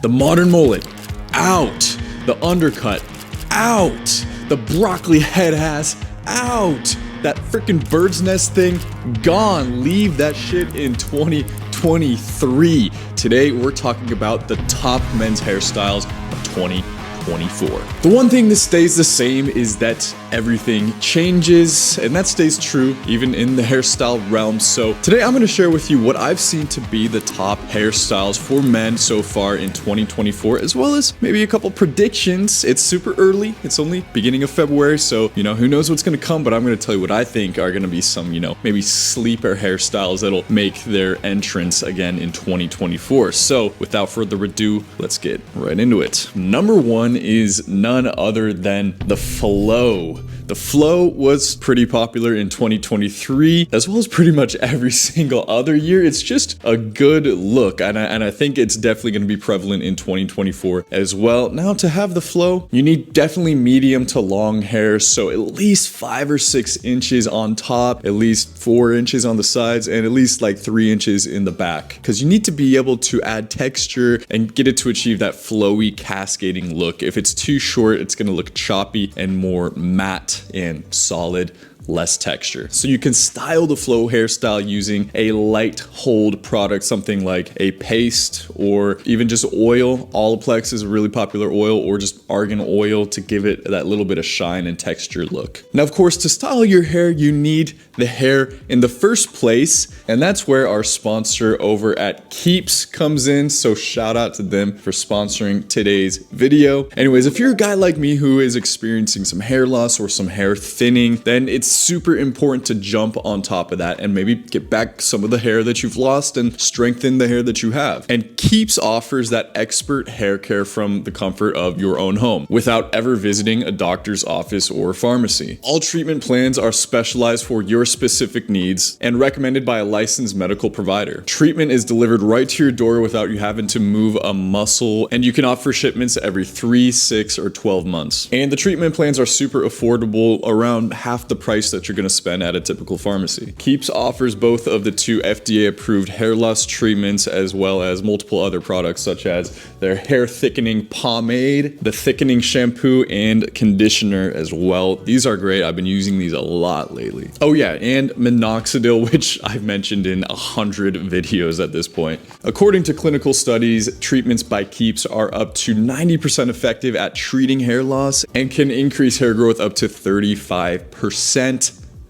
The modern mullet, out. The undercut, out. The broccoli head ass, out. That freaking bird's nest thing, gone. Leave that shit in 2023. Today, we're talking about the top men's hairstyles of 2024. The one thing that stays the same is that everything changes, and that stays true even in the hairstyle realm. So today I'm going to share with you what I've seen to be the top hairstyles for men so far in 2024, as well as maybe a couple predictions. It's super early. It's only beginning of February, so who knows what's going to come, but I'm going to tell you what I think are going to be some, maybe sleeper hairstyles that'll make their entrance again in 2024. So without further ado, let's get right into it. Number one is none other than the flow. The flow was pretty popular in 2023, as well as pretty much every single other year. It's just a good look, and I think it's definitely going to be prevalent in 2024 as well. Now, to have the flow, you need definitely medium to long hair, so at least 5 or 6 inches on top, at least 4 inches on the sides, and at least like 3 inches in the back, because you need to be able to add texture and get it to achieve that flowy, cascading look. If it's too short, it's going to look choppy and more matte and solid, less texture. So you can style the flow hairstyle using a light hold product, something like a paste or even just oil. Olaplex is a really popular oil, or just argan oil to give it that little bit of shine and texture look. Now, of course, to style your hair, you need the hair in the first place, and that's where our sponsor over at Keeps comes in. So shout out to them for sponsoring today's video. Anyways, if you're a guy like me who is experiencing some hair loss or some hair thinning, then it's super important to jump on top of that and maybe get back some of the hair that you've lost and strengthen the hair that you have. And Keeps offers that expert hair care from the comfort of your own home without ever visiting a doctor's office or pharmacy. All treatment plans are specialized for your specific needs and recommended by a licensed medical provider. Treatment is delivered right to your door without you having to move a muscle, and you can offer shipments every 3, 6, or 12 months. And the treatment plans are super affordable, around half the price that you're going to spend at a typical pharmacy. Keeps offers both of the 2 FDA-approved hair loss treatments, as well as multiple other products such as their hair thickening pomade, the thickening shampoo, and conditioner as well. These are great. I've been using these a lot lately. Oh yeah, and minoxidil, which I've mentioned in 100 videos at this point. According to clinical studies, treatments by Keeps are up to 90% effective at treating hair loss and can increase hair growth up to 35%.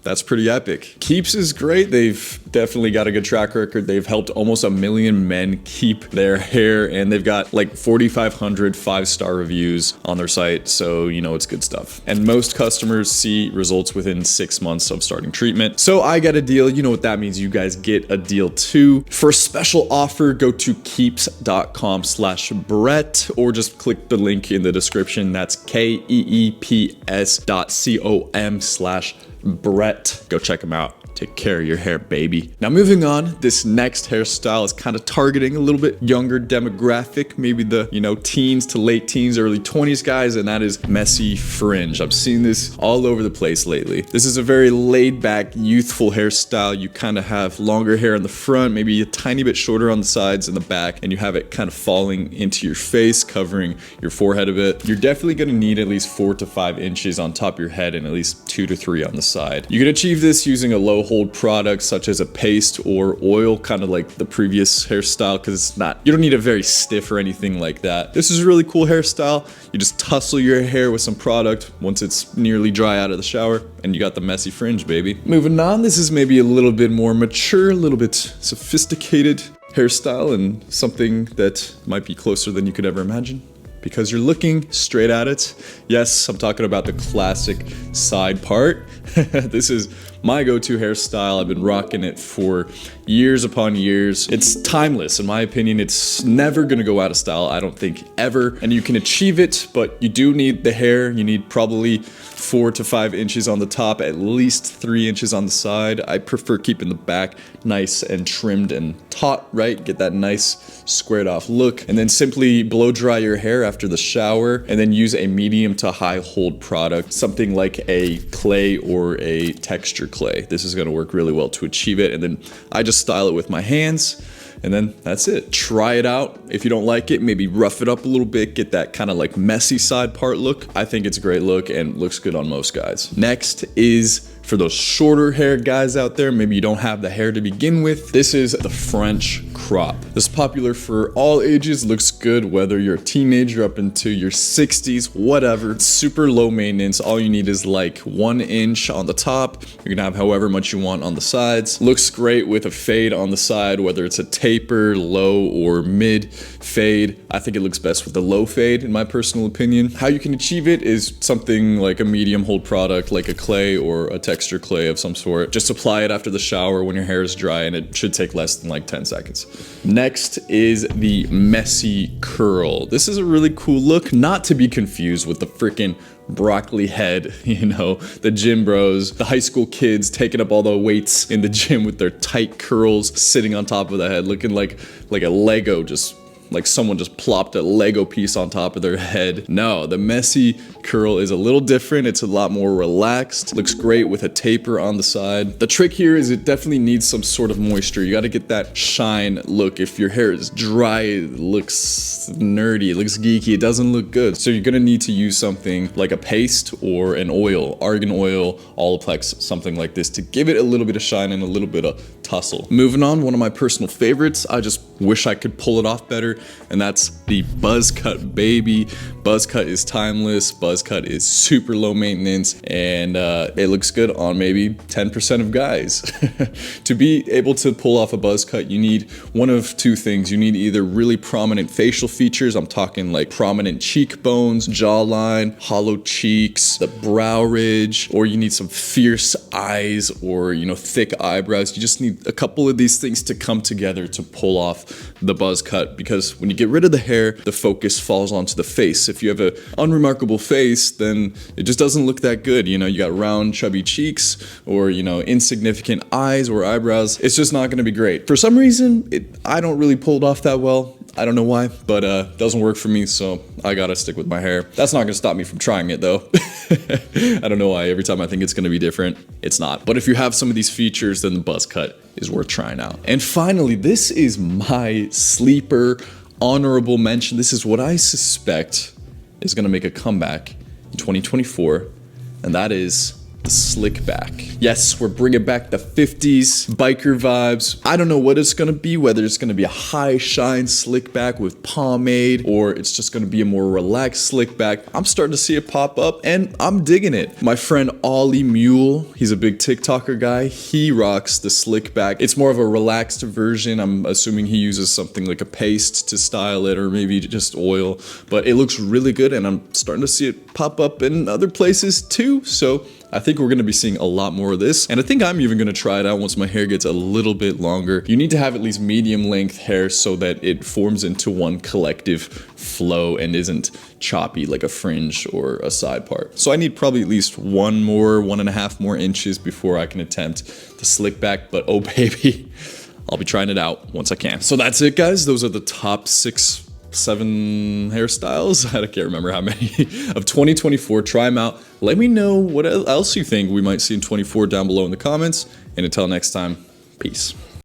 That's pretty epic. Keeps is great. They've definitely got a good track record. They've helped almost 1 million men keep their hair, and they've got like 4,500 5-star reviews on their site, so it's good stuff. And most customers see results within 6 months of starting treatment. So I got a deal. You know what that means. You guys get a deal too. For a special offer, go to keeps.com/Brett, or just click the link in the description. That's KEEPS.com/Brett. Go check them out. Take care of your hair, baby. Now, moving on, this next hairstyle is kind of targeting a little bit younger demographic, maybe the, teens to late teens, early 20s guys, and that is messy fringe. I've seen this all over the place lately. This is a very laid back, youthful hairstyle. You kind of have longer hair in the front, maybe a tiny bit shorter on the sides and the back, and you have it kind of falling into your face, covering your forehead a bit. You're definitely going to need at least 4 to 5 inches on top of your head and at least 2 to 3 on the side. You can achieve this using a low hold product such as a paste or oil, kind of like the previous hairstyle, because you don't need it very stiff or anything like that. This is a really cool hairstyle. You just tussle your hair with some product once it's nearly dry out of the shower, and you got the messy fringe, baby. Moving on, this is maybe a little bit more mature, a little bit sophisticated hairstyle, and something that might be closer than you could ever imagine, because you're looking straight at it. Yes, I'm talking about the classic side part. This is my go-to hairstyle. I've been rocking it for years upon years. It's timeless. In my opinion, it's never gonna go out of style, I don't think, ever. And you can achieve it, but you do need the hair. You need probably 4 to 5 inches on the top, at least 3 inches on the side. I prefer keeping the back nice and trimmed and taut, right? Get that nice squared off look. And then simply blow dry your hair after the shower, and then use a medium to high hold product, something like a clay or a texture clay. This is gonna work really well to achieve it. And then I just style it with my hands, And then that's it. Try it out. If you don't like it, maybe rough it up a little bit, get that kind of like messy side part look. I think it's a great look and looks good on most guys. Next is for those shorter hair guys out there, maybe you don't have the hair to begin with. This is the French crop. This is popular for all ages, looks good whether you're a teenager up into your 60s, whatever. It's super low maintenance. All you need is like 1 inch on the top. You can have however much you want on the sides. Looks great with a fade on the side, whether it's a taper, low, or mid fade. I think it looks best with the low fade in my personal opinion. How you can achieve it is something like a medium hold product, like a clay or a texture clay of some sort. Just apply it after the shower when your hair is dry, and it should take less than like 10 seconds. Next is the messy curl. This is a really cool look, not to be confused with the freaking broccoli head, you know, the gym bros, the high school kids taking up all the weights in the gym with their tight curls sitting on top of the head, looking like a Lego, just like someone just plopped a Lego piece on top of their head. No, the messy curl is a little different. It's a lot more relaxed. Looks great with a taper on the side. The trick here is it definitely needs some sort of moisture. You got to get that shine look. If your hair is dry, it looks nerdy, it looks geeky, it doesn't look good. So you're gonna need to use something like a paste or an oil, argan oil, Olaplex, something like this to give it a little bit of shine and a little bit of tussle. Moving on, one of my personal favorites, I just wish I could pull it off better, and that's the buzz cut, baby. Buzz cut is timeless. Buzz cut is super low maintenance, and it looks good on maybe 10% of guys. To be able to pull off a buzz cut, you need one of two things. You need either really prominent facial features. I'm talking like prominent cheekbones, jawline, hollow cheeks, the brow ridge, or you need some fierce eyes or, you know, thick eyebrows. You just need a couple of these things to come together to pull off the buzz cut, because when you get rid of the hair, the focus falls onto the face. If you have an unremarkable face, then it just doesn't look that good. You know, you got round, chubby cheeks, or, you know, insignificant eyes or eyebrows. It's just not gonna be great. For some reason, I don't really pull it off that well. I don't know why, but doesn't work for me, so I gotta stick with my hair. That's not gonna stop me from trying it though. I don't know why, every time I think it's gonna be different, it's not. But if you have some of these features, then the buzz cut is worth trying out. And finally, this is my sleeper honorable mention. This is what I suspect is gonna make a comeback in 2024, and that is the slick back. Yes, we're bringing back the 50s biker vibes. I don't know what it's gonna be, whether it's gonna be a high shine slick back with pomade, or it's just gonna be a more relaxed slick back. I'm starting to see it pop up, and I'm digging it. My friend Ollie Mule, he's a big TikToker guy. He rocks the slick back. It's more of a relaxed version. I'm assuming he uses something like a paste to style it, or maybe just oil, but it looks really good, and I'm starting to see it pop up in other places too. So I think we're gonna be seeing a lot more of this, and I think I'm even gonna try it out once my hair gets a little bit longer. You need to have at least medium length hair so that it forms into one collective flow and isn't choppy like a fringe or a side part. So I need probably at least 1.5 more inches before I can attempt the slick back, but oh baby, I'll be trying it out once I can. So that's it, guys. Those are the top 7 hairstyles, I can't remember how many, of 2024. Try them out. Let me know what else you think we might see in 24 down below in the comments. And until next time, peace.